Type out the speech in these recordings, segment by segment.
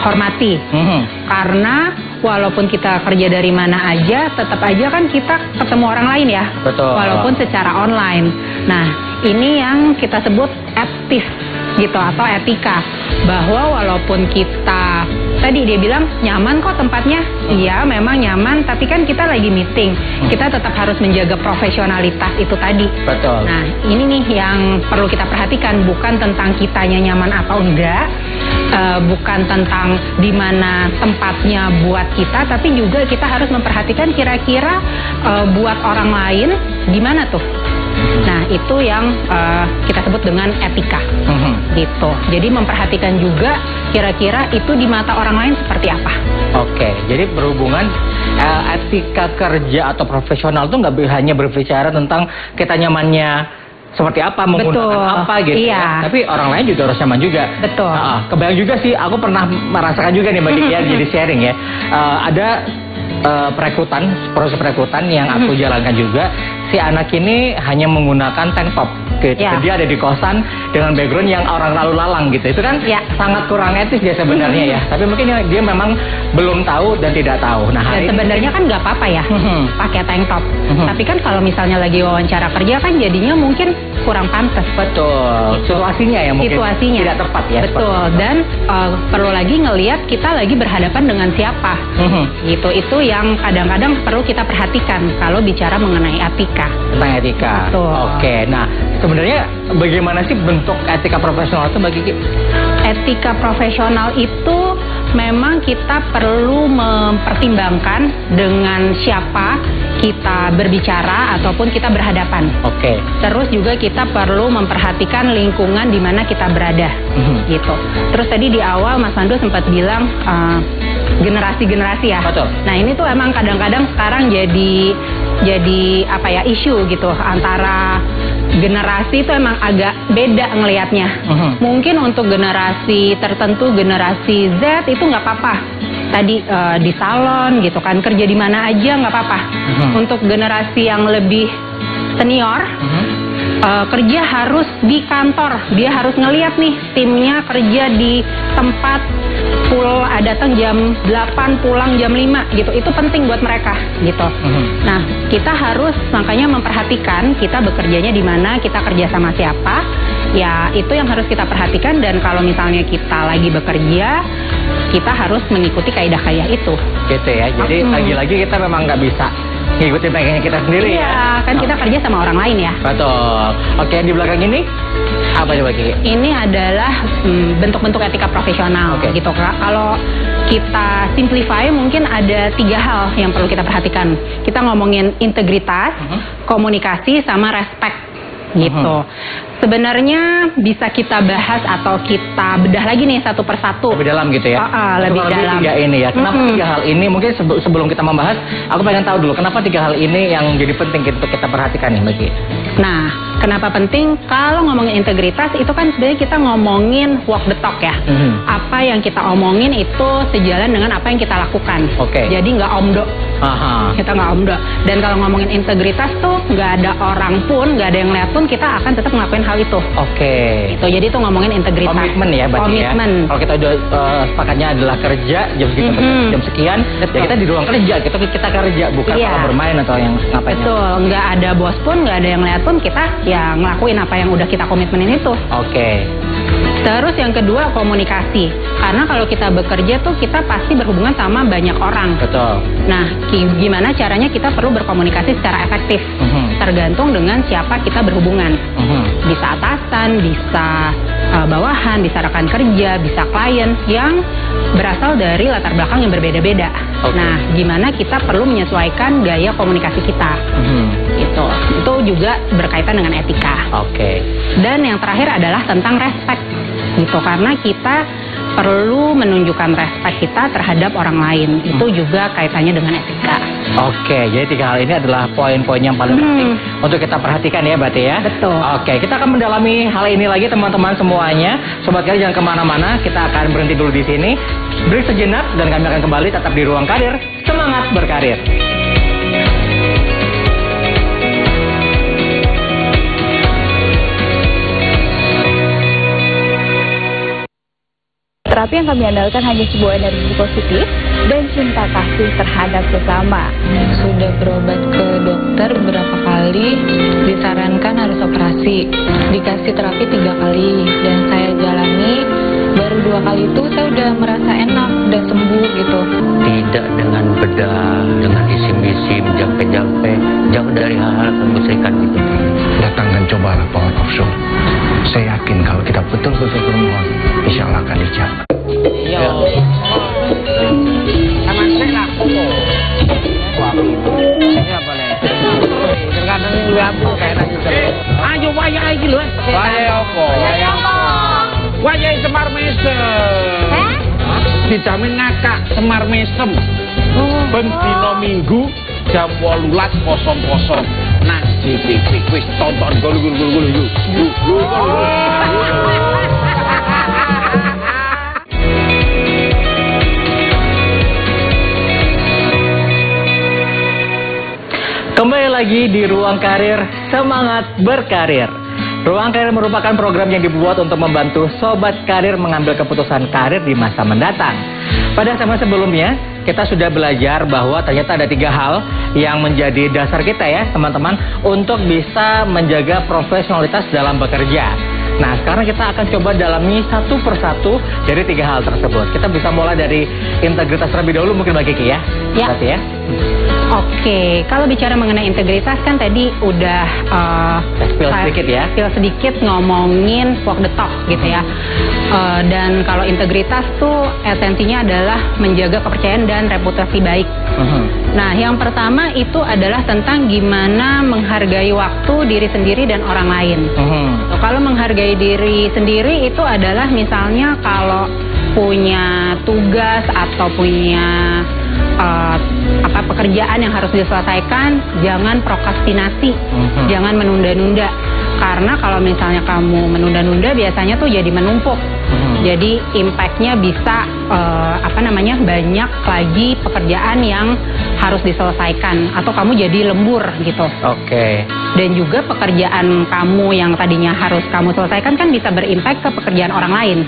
hormati. Karena walaupun kita kerja dari mana aja, tetap aja kan kita ketemu orang lain ya. Betul. Walaupun secara online. Nah, ini yang kita sebut etis gitu atau etika, bahwa walaupun kita tadi dia bilang nyaman kok tempatnya, iya memang nyaman, tapi kan kita lagi meeting, kita tetap harus menjaga profesionalitas itu tadi. Betul. Nah, ini nih yang perlu kita perhatikan, bukan tentang kitanya nyaman atau enggak, bukan tentang di mana tempatnya buat kita, tapi juga kita harus memperhatikan kira-kira buat orang lain gimana tuh. Nah, itu yang kita sebut dengan etika, gitu. Jadi memperhatikan juga kira-kira itu di mata orang lain seperti apa. Oke, jadi berhubungan etika kerja atau profesional itu nggak hanya berbicara tentang kita nyamannya seperti apa, menggunakan apa gitu ya. Tapi orang lain juga harus nyaman juga. Betul. Kebayang juga sih, aku pernah merasakan juga nih Mbak Kiki ya, jadi sharing ya. Ada proses perekrutan yang aku jalankan juga. Si anak ini hanya menggunakan tank top gitu. Dia ada di kosan dengan background yang orang lalu lalang gitu. Itu kan sangat kurang etis dia sebenarnya ya. Tapi mungkin dia memang belum tahu dan tidak tahu. Nah, dan sebenarnya kan nggak apa-apa ya pakai tank top. Tapi kan kalau misalnya lagi wawancara kerja kan jadinya mungkin kurang pantas. Betul. Gitu. Situasinya ya mungkin tidak tepat ya. Betul. Dan perlu lagi ngelihat kita lagi berhadapan dengan siapa. Gitu. Itu yang kadang-kadang perlu kita perhatikan kalau bicara mengenai etika. Tentang etika. Betul. Oke. Nah, sebenarnya bagaimana sih bentuk etika profesional itu Mbak Kiki? Etika profesional itu memang kita perlu mempertimbangkan dengan siapa kita berbicara ataupun kita berhadapan. Oke. Terus juga kita perlu memperhatikan lingkungan di mana kita berada. Gitu. Terus tadi di awal Mas Pandu sempat bilang generasi-generasi ya. Betul. Nah, ini tuh emang kadang-kadang sekarang jadi apa ya, isu gitu antara generasi itu emang agak beda ngelihatnya. Mungkin untuk generasi tertentu, generasi Z itu nggak apa-apa. Tadi di salon gitu kan, kerja di mana aja nggak apa-apa. Untuk generasi yang lebih senior, kerja harus di kantor. Dia harus ngelihat nih timnya kerja di tempat datang jam 8, pulang jam 5 gitu. Itu penting buat mereka gitu. Nah, kita harus makanya memperhatikan kita bekerjanya di mana, kita kerja sama siapa. Ya, itu yang harus kita perhatikan, dan kalau misalnya kita lagi bekerja, kita harus mengikuti kaidah-kaidah itu. Gitu ya. Jadi lagi-lagi kita memang nggak bisa ngikutin pengennya kita sendiri ya. Iya, kan kita kerja sama orang lain ya. Betul. Oke, di belakang ini apa coba Kiki? Ini adalah bentuk-bentuk etika profesional gitu. Kalau kita simplify mungkin ada 3 hal yang perlu kita perhatikan. Kita ngomongin integritas, komunikasi, sama respect gitu. Sebenarnya bisa kita bahas atau kita bedah lagi nih satu persatu. Lebih dalam gitu ya? Lebih dalam. 3 ini ya. Kenapa 3 hal ini? Mungkin sebelum kita membahas, aku pengen tahu dulu kenapa 3 hal ini yang jadi penting untuk kita perhatikan nih Mbak Kiki. Nah, kenapa penting? Kalau ngomongin integritas itu kan sebenarnya kita ngomongin walk the talk ya. Apa yang kita omongin itu sejalan dengan apa yang kita lakukan. Jadi nggak omdo. Kita nggak omdo. Dan kalau ngomongin integritas tuh nggak ada orang pun, nggak ada yang lihat pun, kita akan tetap ngelakuin hal itu. Itu jadi itu ngomongin integritas. Komitmen ya berarti ya. Kalau kita udah sepakatnya adalah kerja jam segitu jam sekian, ya kita di ruang kerja, kita kerja, bukan malah bermain atau yang ngapain. Betul, nggak ada bos pun, nggak ada yang lihat pun, kita ya ngelakuin apa yang udah kita komitmenin itu. Terus yang kedua, komunikasi. Karena kalau kita bekerja tuh kita pasti berhubungan sama banyak orang. Betul. Nah, gimana caranya kita perlu berkomunikasi secara efektif. Tergantung dengan siapa kita berhubungan. Bisa atasan, bisa bawahan, bisa rekan kerja, bisa klien yang berasal dari latar belakang yang berbeda-beda. Nah, gimana kita perlu menyesuaikan gaya komunikasi kita. Itu juga berkaitan dengan etika. Dan yang terakhir adalah tentang respect. Gitu, karena kita perlu menunjukkan respect kita terhadap orang lain. Itu juga kaitannya dengan etika. Jadi 3 hal ini adalah poin-poin yang paling penting untuk kita perhatikan ya berarti ya. Betul. Kita akan mendalami hal ini lagi teman-teman semuanya. Sobat Karir jangan kemana-mana, kita akan berhenti dulu di sini. Break sejenak dan kami akan kembali tetap di Ruang Karir. Semangat berkarir. Terapi yang kami andalkan hanya sebuah energi positif dan cinta kasih terhadap sesama. Sudah berobat ke dokter beberapa kali, disarankan harus operasi. Dikasih terapi 3 kali dan saya jalani. Baru 2 kali itu saya udah merasa enak, udah sembuh gitu. Tidak dengan bedah, dengan isim-isim, jampe-jampe, jauh dari hal-hal kemusyrikan itu. Datang dan cobalah power of soul. Saya yakin kalau kita betul-betul bermohon, insya Allah akan dijawab. Iya. Sama saya lah. Wah, ini apa nih? Terkadang lu apa kayak nasi telur. Ayo waya iki lho. Waya apa? Waya Semar Mesem. Dijamin ngakak Semar Mesem. Ben dina Minggu jam 18.00. Nah, di TV wis tonton gulu yuk. Kembali lagi di Ruang Karir, semangat berkarir. Ruang Karir merupakan program yang dibuat untuk membantu sobat karir mengambil keputusan karir di masa mendatang. Pada segmen sebelumnya, kita sudah belajar bahwa ternyata ada 3 hal yang menjadi dasar kita ya teman-teman untuk bisa menjaga profesionalitas dalam bekerja. Nah, sekarang kita akan coba dalami satu persatu dari 3 hal tersebut. Kita bisa mulai dari integritas terlebih dahulu mungkin Mbak Kiki ya. Ya. Berarti ya. Oke, kalau bicara mengenai integritas kan tadi udah spill sedikit ngomongin walk the talk gitu ya. Dan kalau integritas tuh esensinya adalah menjaga kepercayaan dan reputasi baik. Nah, yang pertama itu adalah tentang gimana menghargai waktu diri sendiri dan orang lain. Kalau menghargai diri sendiri itu adalah misalnya kalau punya tugas atau punya pekerjaan yang harus diselesaikan, jangan prokrastinasi, jangan menunda-nunda. Karena kalau misalnya kamu menunda-nunda biasanya tuh jadi menumpuk. Jadi impactnya bisa banyak lagi pekerjaan yang harus diselesaikan atau kamu jadi lembur gitu. Oke. Dan juga pekerjaan kamu yang tadinya harus kamu selesaikan kan bisa berimpact ke pekerjaan orang lain.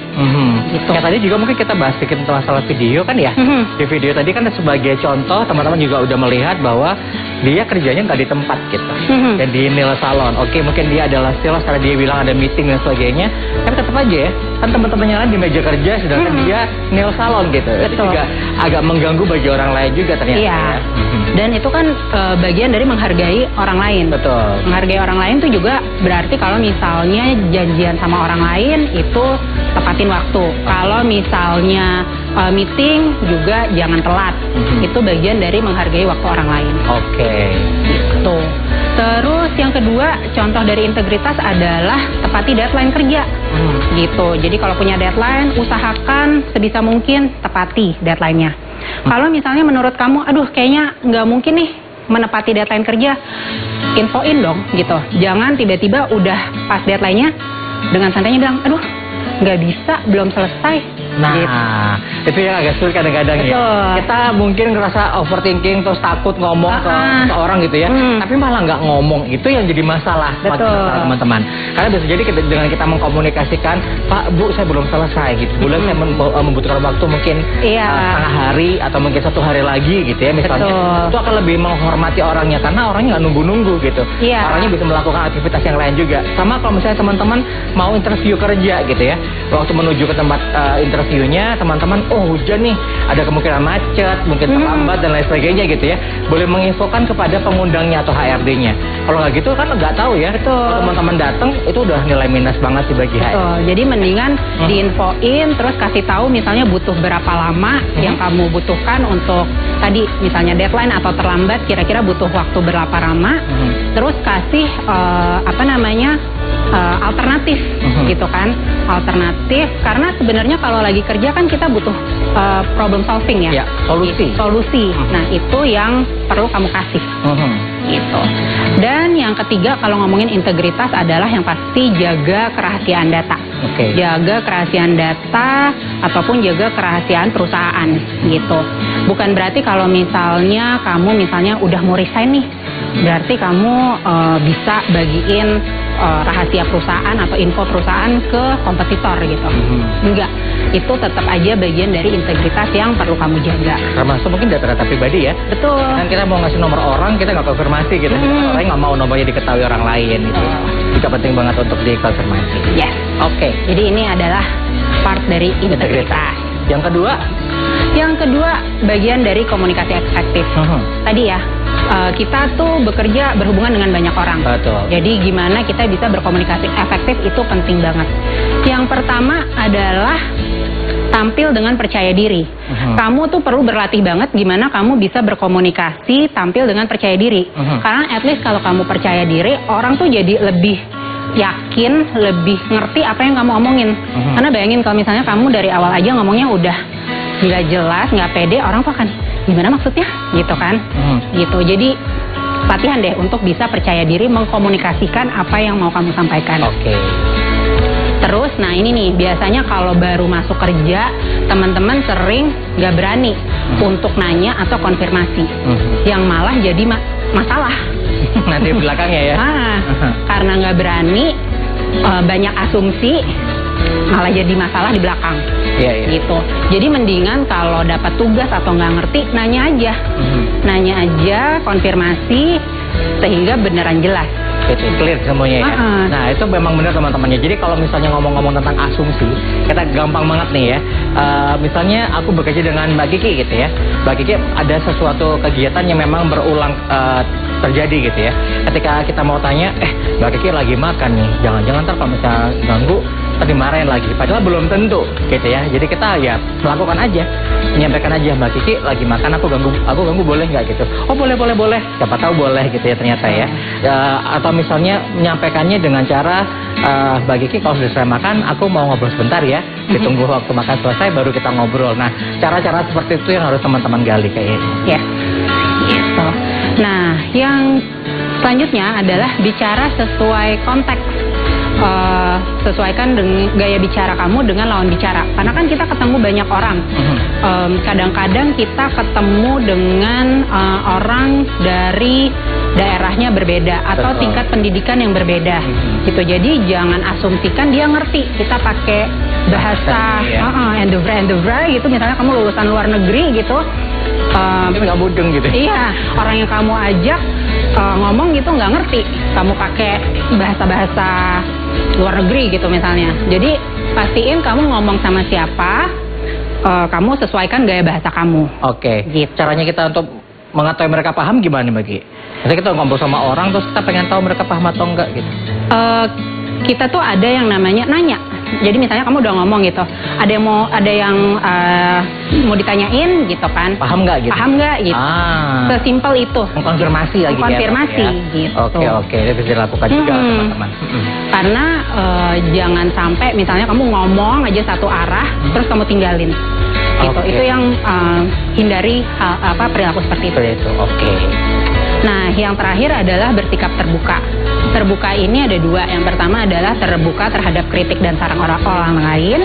Gitu. Ya tadi juga mungkin kita bahas sedikit tentang masalah video kan ya. Di video tadi kan sebagai contoh teman-teman juga udah melihat bahwa dia kerjanya nggak di tempat gitu. Dan di nail salon. Oke, mungkin dia adalah sales karena dia bilang ada meeting dan sebagainya. Tapi tetap aja ya, kan teman-temannya lain di meja kerja sedangkan dia nail salon gitu. Itu juga agak mengganggu bagi orang lain juga ternyata. Iya. Ya. Dan itu kan bagian dari menghargai orang lain. Betul. Menghargai orang lain itu juga berarti kalau misalnya janjian sama orang lain itu tepatin waktu. Kalau misalnya meeting juga jangan telat. Itu bagian dari menghargai waktu orang lain. Oke. Gitu. Terus yang kedua, contoh dari integritas adalah tepati deadline kerja. Gitu. Jadi kalau punya deadline, usahakan sebisa mungkin tepati deadline-nya. Kalau misalnya menurut kamu, aduh kayaknya nggak mungkin nih menepati deadline kerja, infoin dong gitu. Jangan tiba-tiba udah pas deadline-nya dengan santainya bilang, aduh nggak bisa, belum selesai. Nah, gitu. Itu yang agak sulit kadang-kadang ya. Kita mungkin ngerasa overthinking terus takut ngomong ke seorang gitu ya. Tapi malah nggak ngomong, itu yang jadi masalah buat teman-teman. Karena bisa jadi dengan kita mengkomunikasikan, Pak, Bu, saya belum selesai gitu. Boleh saya membutuhkan waktu mungkin setengah hari atau mungkin 1 hari lagi gitu ya misalnya. Itu akan lebih menghormati orangnya karena orangnya nggak nunggu-nunggu gitu. Orangnya bisa melakukan aktivitas yang lain juga. Sama kalau misalnya teman-teman mau interview kerja gitu ya. Waktu menuju ke tempat interviewnya, teman-teman, oh hujan nih, ada kemungkinan macet, mungkin terlambat dan lain sebagainya gitu ya. Boleh menginfokan kepada pengundangnya atau HRD-nya. Kalau nggak gitu kan nggak tahu ya. Kalau teman-teman datang itu udah nilai minus banget sih bagi HRD. Jadi mendingan diinfoin, terus kasih tahu misalnya butuh berapa lama yang kamu butuhkan untuk tadi misalnya deadline atau terlambat, kira-kira butuh waktu berapa lama. Terus kasih alternatif gitu kan, alternatif karena sebenarnya kalau lagi kerja kan kita butuh problem solving ya, solusi. Nah itu yang perlu kamu kasih gitu. Dan yang ketiga kalau ngomongin integritas adalah yang pasti jaga kerahasiaan data. Jaga kerahasiaan data ataupun jaga kerahasiaan perusahaan gitu. Bukan berarti kalau misalnya kamu udah mau resign nih, berarti kamu bisa bagiin rahasia perusahaan atau info perusahaan ke kompetitor gitu. Enggak, itu tetap aja bagian dari integritas yang perlu kamu jaga. Termasuk mungkin data-data pribadi ya. Betul. Kan kita mau ngasih nomor orang, kita nggak konfirmasi gitu. Orang nggak mau nomornya diketahui orang lain gitu. Juga penting banget untuk dikonfirmasi. Yes. Oke. Jadi ini adalah part dari integritas. Yang kedua? Yang kedua, bagian dari komunikasi efektif. Tadi ya, kita tuh bekerja berhubungan dengan banyak orang. Betul. Jadi gimana kita bisa berkomunikasi efektif itu penting banget. Yang pertama adalah tampil dengan percaya diri. Kamu tuh perlu berlatih banget gimana kamu bisa berkomunikasi tampil dengan percaya diri. Karena at least kalau kamu percaya diri, orang tuh jadi lebih yakin, lebih ngerti apa yang kamu omongin. Karena bayangin kalau misalnya kamu dari awal aja ngomongnya udah nggak jelas, nggak pede, orang tuh akan gimana maksudnya, gitu kan? Gitu. Jadi latihan deh untuk bisa percaya diri mengkomunikasikan apa yang mau kamu sampaikan. Oke. Terus, nah ini nih, biasanya kalau baru masuk kerja, teman-teman sering nggak berani untuk nanya atau konfirmasi, yang malah jadi masalah. Nanti belakangnya ya. Karena nggak berani, banyak asumsi, malah jadi masalah di belakang. Gitu. Jadi mendingan kalau dapat tugas atau nggak ngerti, nanya aja. Nanya aja, konfirmasi, sehingga beneran jelas. Itu clear semuanya ya. Nah itu memang benar teman-temannya. Jadi kalau misalnya ngomong-ngomong tentang asumsi, kita gampang banget nih ya. Misalnya aku bekerja dengan Mbak Kiki gitu ya. Mbak Kiki ada sesuatu kegiatan yang memang berulang terjadi gitu ya. Ketika kita mau tanya, Mbak Kiki lagi makan nih, jangan-jangan ntar kalau misalnya ganggu tadi marahin lagi, padahal belum tentu gitu ya. Jadi kita ya melakukan aja, menyampaikan aja, Mbak Kiki lagi makan, aku ganggu boleh nggak gitu. Oh boleh, siapa tahu boleh gitu ya ternyata ya. Atau misalnya menyampaikannya dengan cara Mbak Kiki kalau sudah selesai makan, aku mau ngobrol sebentar ya, ditunggu waktu makan selesai baru kita ngobrol. Nah cara-cara seperti itu yang harus teman-teman gali kayaknya. Ya, gitu. Nah yang selanjutnya adalah bicara sesuai konteks. Sesuaikan dengan gaya bicara kamu dengan lawan bicara. Karena kan kita ketemu banyak orang. Kadang-kadang kita ketemu dengan orang dari daerahnya berbeda atau tingkat pendidikan yang berbeda. Gitu. Jadi jangan asumsikan dia ngerti. Kita pakai bahasa endovra gitu. Misalnya kamu lulusan luar negeri gitu. Itu nggak mudeng gitu. Iya, orang yang kamu ajak ngomong gitu nggak ngerti. Kamu pakai bahasa-bahasa luar negeri gitu misalnya. Jadi pastiin kamu ngomong sama siapa, kamu sesuaikan gaya bahasa kamu. Oke. Gitu. Caranya kita untuk mengetahui mereka paham gimana Bagi? Misalnya kita ngobrol sama orang terus kita pengen tahu mereka paham atau enggak gitu. Kita tuh ada yang namanya nanya. Jadi misalnya kamu udah ngomong gitu, ada yang mau ditanyain gitu kan? Paham nggak gitu? Paham nggak gitu? Sesimpel itu. Mengkonfirmasi lagi. Konfirmasi ya, gitu. Oke, itu bisa dilakukan juga teman-teman. Karena jangan sampai misalnya kamu ngomong aja satu arah, terus kamu tinggalin. Gitu. Itu yang hindari perilaku seperti itu. Oke. Nah, yang terakhir adalah bersikap terbuka. Terbuka ini ada dua. Yang pertama adalah terbuka terhadap kritik dan saran orang lain.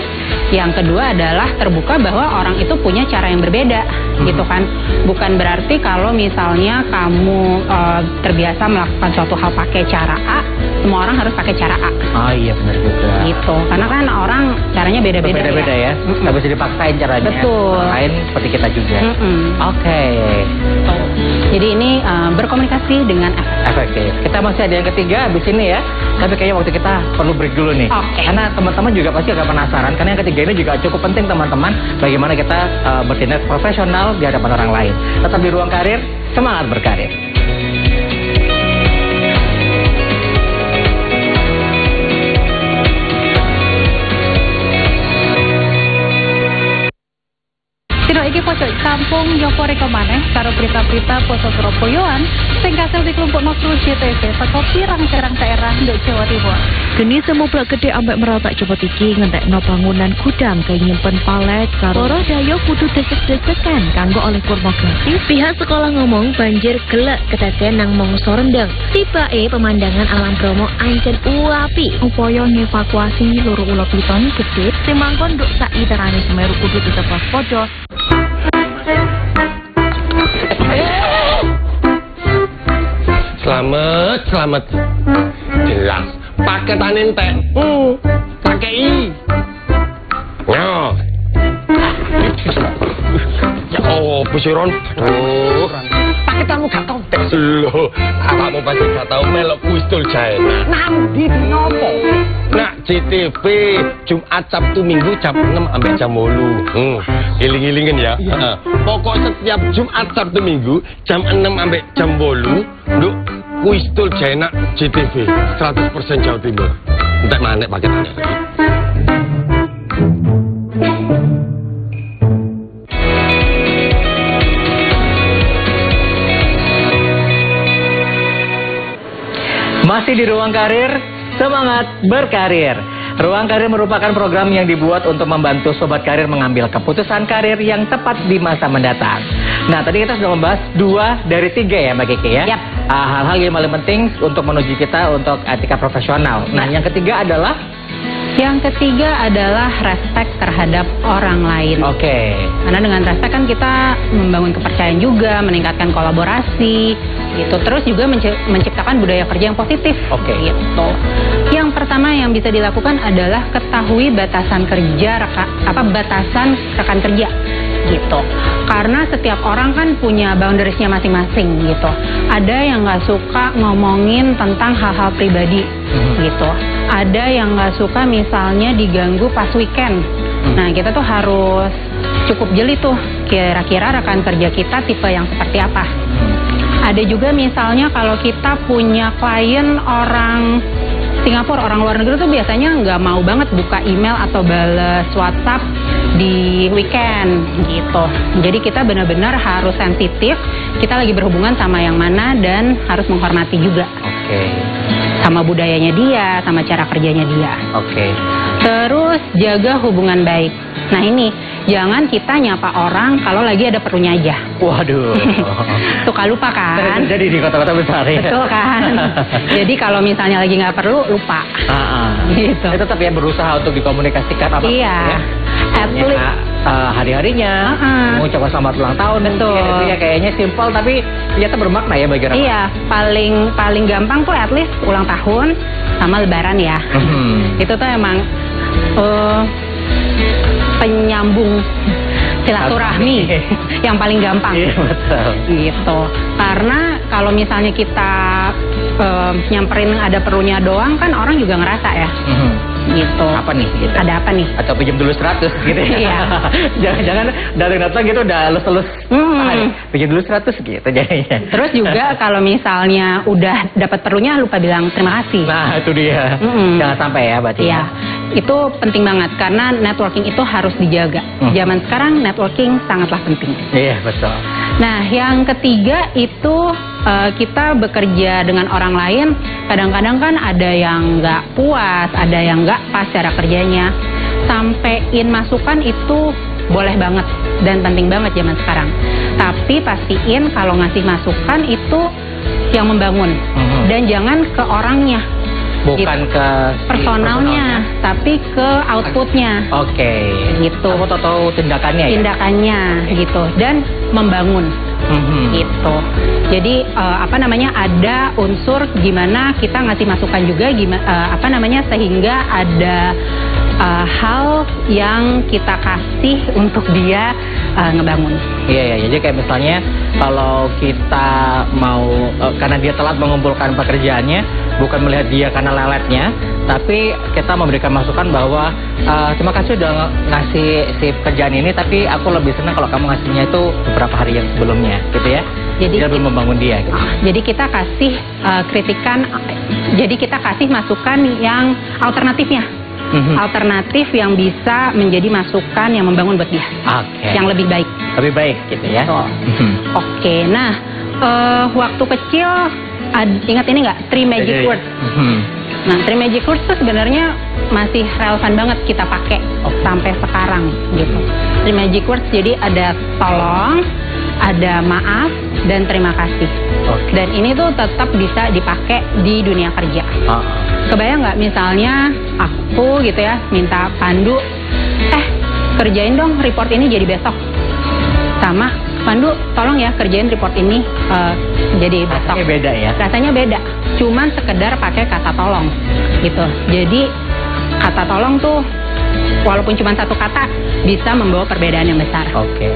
Yang kedua adalah terbuka bahwa orang itu punya cara yang berbeda, gitu kan. Bukan berarti kalau misalnya kamu terbiasa melakukan suatu hal pakai cara A, semua orang harus pakai cara A. Oh iya benar juga. Gitu. Karena kan orang caranya beda-beda. Beda-beda ya. Nggak bisa dipaksain caranya. Betul. Lain seperti kita juga. Oke. Jadi ini berkomunikasi dengan efektif. Kita masih ada yang ketiga habis ini ya. Tapi kayaknya waktu kita perlu break dulu nih. Karena teman-teman juga pasti agak penasaran. Karena yang ketiga ini juga cukup penting teman-teman. Bagaimana kita bertindak profesional di hadapan orang lain. Tetap di Ruang Karir, semangat berkarir. Iki pojok kampung Yopo reka maneh karo berita-berita poso Surabayaan sing kasil dikelompokno Trus JTV saka pirang-pirang daerah nduk Jawa Timur. Geni semoblak gede ambek Meratak Cepot iki ngentekno bangunan gudang kaya nyimpen palet karo para dayo kudu desek-desekan kanggo oleh kurma gratis. Pihak sekolah ngomong banjir gelek kedaden nang mangsa rendeng. Tibake pemandangan alam Bromo ancen uapi. Upaya ngevakuasi loro ula piton gede sing mangkon nduk sak iterane Semeru kudu ditebas padha. Selamat. Jelas paketan entek. Pakei. Yo. Ya opo sih Ron? Paketanmu gak tau. Loh, awakmu pasti gak tau melok Wistul Jaena. Nang ndi nopo? Nak CTV Jumat Sabtu Minggu jam 6 sampai jam 8. Iling-ilingen ya. Pokok setiap Jumat Sabtu Minggu jam 6 sampai jam 8 nduk Wistul Jaena CTV 100% Jawa Timur. Entek manek paketannya. Masih di Ruang Karir, semangat berkarir. Ruang Karir merupakan program yang dibuat untuk membantu sobat karir mengambil keputusan karir yang tepat di masa mendatang. Nah, tadi kita sudah membahas 2 dari 3 ya Mbak Kiki ya. Hal-hal yang paling penting untuk menuju kita untuk etika profesional. Nah, yang ketiga adalah? Yang ketiga adalah respect terhadap orang lain. Oke. Karena dengan respect kan kita membangun kepercayaan juga, meningkatkan kolaborasi, gitu. Terus juga menciptakan budaya kerja yang positif. Oke. Gitu. Yang pertama yang bisa dilakukan adalah ketahui batasan kerja, batasan rekan kerja, gitu. Karena setiap orang kan punya boundariesnya masing-masing, gitu. Ada yang nggak suka ngomongin tentang hal-hal pribadi, gitu. Ada yang nggak suka misalnya diganggu pas weekend. Nah, kita tuh harus cukup jeli tuh kira-kira rekan kerja kita tipe yang seperti apa. Ada juga misalnya kalau kita punya klien orang Singapura, orang luar negeri tuh biasanya nggak mau banget buka email atau bales WhatsApp di weekend gitu. Jadi kita benar-benar harus sensitif, kita lagi berhubungan sama yang mana dan harus menghormati juga. Oke. Sama budayanya dia, sama cara kerjanya dia. Oke. Terus jaga hubungan baik. Nah ini, jangan kita nyapa orang kalau lagi ada perlunya aja. Waduh. Suka lupa kan? Jadi di kota-kota besar ya. Betul kan? Jadi kalau misalnya lagi nggak perlu, lupa. Gitu. Tetap ya berusaha untuk dikomunikasikan apa. Iya. Hari-harinya, mengucapkan selamat ulang tahun. Betul. Itu ya kayaknya simpel tapi ternyata bermakna ya bagi orang. Iya, paling gampang tuh at least ulang tahun sama lebaran ya. Itu tuh emang penyambung silaturahmi yang paling gampang. Iya, betul. Gitu. Karena kalau misalnya kita nyamperin ada perlunya doang kan orang juga ngerasa ya. Gitu. Apa nih? Gitu. Ada apa nih? Atau pinjam dulu 100 gitu ya. Iya. Jangan-jangan datang gitu udah elus-elus. Pinjam dulu 100 gitu jadinya. Terus juga kalau misalnya udah dapat perlunya lupa bilang terima kasih. Nah, itu dia. Jangan sampai ya berarti. Iya. Itu penting banget karena networking itu harus dijaga. Zaman sekarang networking sangatlah penting. Iya, betul. Nah, yang ketiga itu kita bekerja dengan orang lain, kadang-kadang kan ada yang nggak puas, ada yang nggak pas cara kerjanya. Sampein masukan itu boleh banget dan penting banget zaman sekarang. Tapi pastiin kalau ngasih masukan itu yang membangun dan jangan ke orangnya. Bukan ke personalnya, tapi ke outputnya. Oke. Gitu. Atau tindakannya ya? Tindakannya gitu dan membangun. Gitu. Jadi ada unsur gimana kita ngasih masukan juga sehingga ada hal yang kita kasih untuk dia ngebangun. Iya, jadi kayak misalnya kalau kita mau karena dia telat mengumpulkan pekerjaannya, bukan melihat dia karena leletnya, tapi kita memberikan masukan bahwa terima kasih udah ngasih si pekerjaan ini, tapi aku lebih senang kalau kamu ngasihnya itu beberapa hari yang sebelumnya, gitu ya. Jadi kita belum membangun dia. Gitu. Jadi kita kasih kritikan, jadi kita kasih masukan yang alternatifnya. Alternatif yang bisa menjadi masukan yang membangun buat dia. Yang lebih baik. Lebih baik gitu ya. Oke, nah waktu kecil ingat ini nggak? 3 magic words. Nah, 3 magic words itu sebenarnya masih relevan banget kita pakai sampai sekarang gitu. 3 magic words jadi ada tolong, ada maaf, dan terima kasih. Dan ini tuh tetap bisa dipakai di dunia kerja. Kebayang nggak misalnya aku gitu ya minta Pandu, kerjain dong report ini jadi besok. Sama Pandu tolong ya kerjain report ini jadi besok. Rasanya beda ya? Rasanya beda, cuman sekedar pakai kata tolong gitu. Jadi kata tolong tuh walaupun cuma satu kata bisa membawa perbedaan yang besar. Oke.